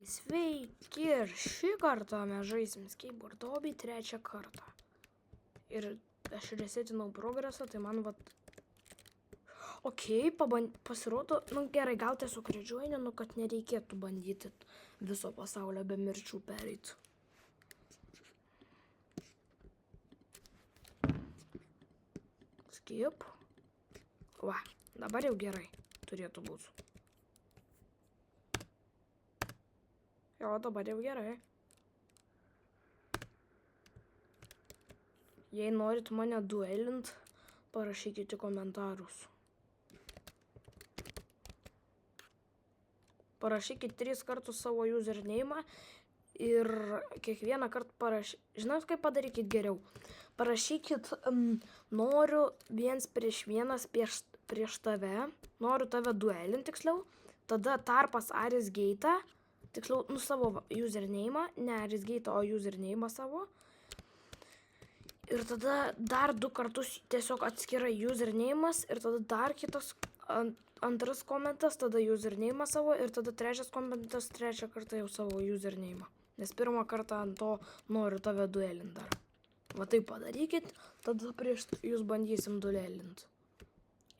Sveiki, ir šį kartą mes žaisim skateboard hobby 3 kartą. Ir aš resetinau progresą, tai man vat... Pasirodo, gerai, gal tiesiog redžiuoju, kad nereikėtų bandyti viso pasaulio be mirčių pereiti. Skip. Va, dabar jau gerai turėtų būti. Jo, dabar jau gerai. Jei norit mane duelint, parašykite komentarus. Parašykit 3 kartus savo username ir kiekvieną kartą Žinot, kaip padarykit geriau? Parašykit, noriu 1 prieš tave, noriu tave duelint tiksliau, tada tarpas Arisgate, tiksliau, savo username, ne Arisgate, o username savo. Ir tada dar 2 kartus tiesiog atskirai username'as ir tada dar kitas antras komentas, tada username savo ir tada 3 komentas 3 kartą jau savo username. Nes 1 kartą ant to noriu tave duelint dar. Va taip padarykit, tada prieš jūs bandysim duelint.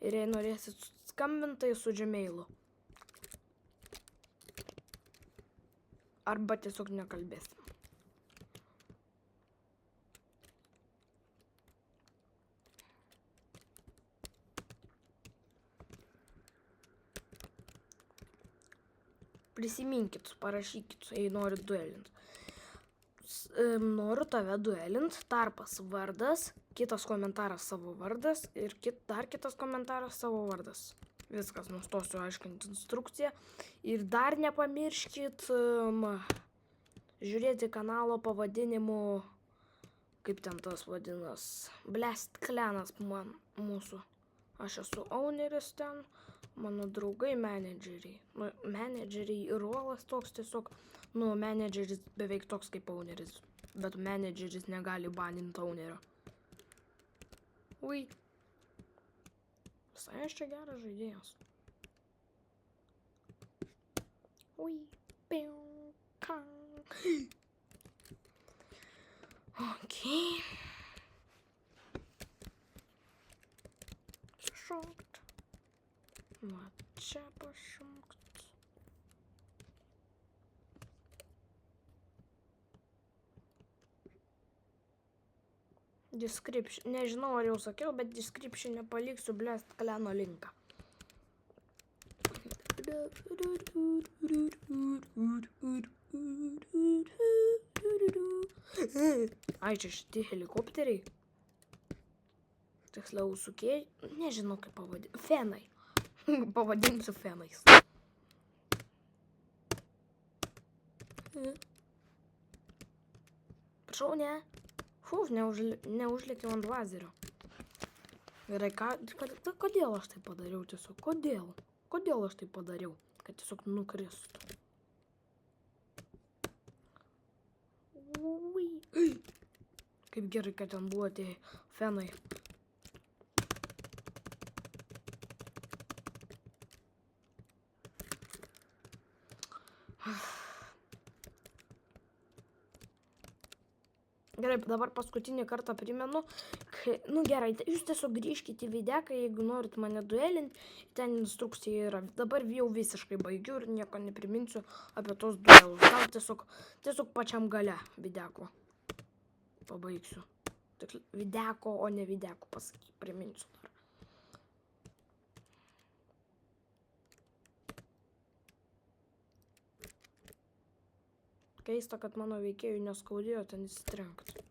Ir jei norėsit skambint, tai su Gmailu. Arba tiesiog nekalbėsim. Prisiminkit, parašykit, jei norit duelint. Noriu tave duelint, tarpas vardas, kitas komentaras savo vardas ir dar kitas komentaras savo vardas. Viskas, nustosiu aiškinti instrukciją. Ir dar nepamirškit žiūrėti kanalo pavadinimu, kaip ten tas vadinas, Blast Clanas mūsų. Aš esu owneris ten, mano draugai menedžeriai. Menedžeriai ir rolas toks tiesiog, menedžeris beveik toks kaip owneris, bet menedžeris negali baninti ownerio. Ui. Visai aš čia geras žaidėjas. Ui. Piu. Kang. Okei. Šokt. Va čia pašokt. Description. Nežinau, ar jau sakiau, bet description nepaliksiu Blast Clano linką. Ai, čia šitie helikopteriai. Tiksliau sukėjai. Nežinau, kaip pavadinti. Fenai. Pavadinsiu fenais. Prašau, ne. Fuf, neužlėkiau ant lazerio. Gerai, kodėl aš tai padariau tiesiog? Kodėl? Kodėl aš tai padariau? Kad tiesiog nukristų. Kaip gerai, kad ten buvo tie fenai. Gerai, dabar paskutinį kartą primenu, gerai, jūs tiesiog grįžkite į videką, jeigu norit mane duelinti, ten instrukcija yra. Dabar jau visiškai baigiu ir nieko nepriminsiu apie tos duelus. Gal tiesiog pačiam gale videko pabaigsiu. Videko, o ne videko priminsiu dar. Keista, kad mano veikėjų neskaudėjo ten įsitrenkti.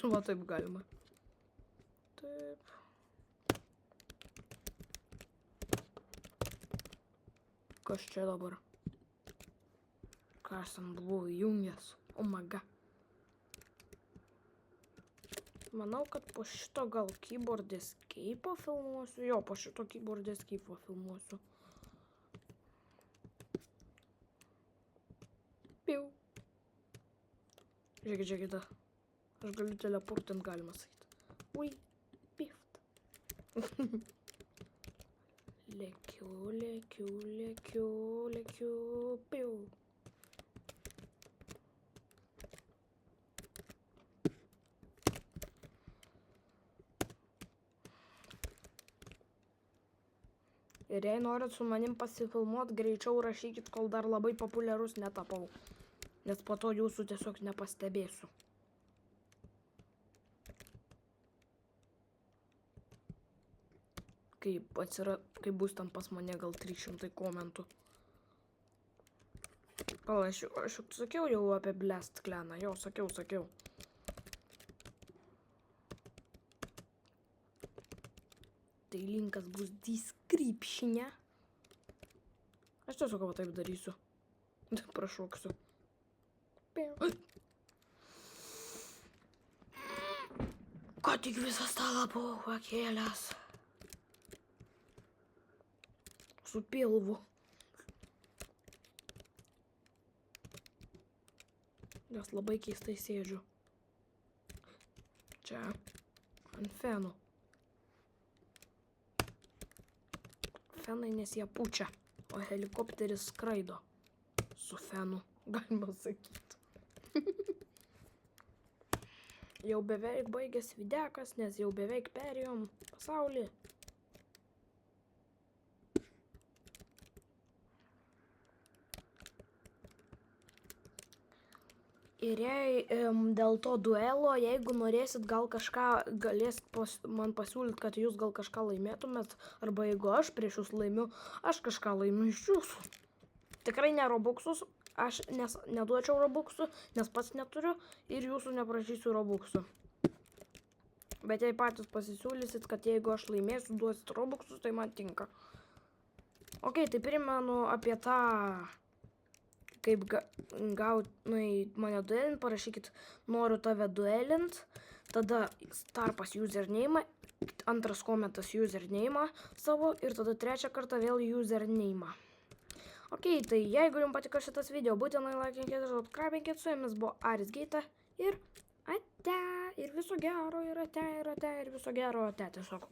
Va taip galima. Taip. Kas čia dabar? Ką aš ten buvau įjungęs? Oh my god. Manau, kad po šito gal keyboard escape filmuosiu. Jo, po šito keyboard escape filmuosiu. Žiūrėkite, aš galiu teleportint, galima sakyti. Ui, pift. Lėkiu. Ir jei norit su manim pasifilmuot, greičiau rašykit, kol dar labai populiarus netapau. Nes po to jūsų tiesiog nepastebėsiu. Kai bus tam pas mane gal 300 komentų. Gal aš sakiau jau apie Blast Claną. Jau sakiau. Tai linkas bus description'e. Aš tiesiog va taip darysiu. Prašoksiu. Ką tik visą stalą buvau pakėlęs. Su pilvu. Nes labai keistai sėdžiu. Čia ant fenų. Fenai nes jie pučia, o helikopteris skraido su fenu, galima sakyti. Jau beveik baigęs videkas, nes jau beveik perėjom pasaulį. Ir jei dėl to duelo, jeigu norėsit gal kažką, galėsit man pasiūlyti, kad jūs gal kažką laimėtumėt, arba jeigu aš prieš jūs laimiu, aš kažką laimiu iš jūsų. Tikrai ne Robuxus, aš neduočiau Robuxų, nes pats neturiu ir jūsų neprašysiu Robuxų. Bet jei patys pasisiūlysit, kad jeigu aš laimėsiu, duosit Robuxus, tai man tinka. Ok, tai primenu apie tą... Kaip mane duelint, parašykit, noriu tave duelint, tada tarpas username, antras komentas username savo ir tada trečią kartą vėl username. Ok, tai jeigu jums patiko šitas video, būtinai laikinkit ir subscribinkit, su jumis buvo Aris Geita ir ate, ir viso gero, ir ate, ir viso gero ate tiesiog.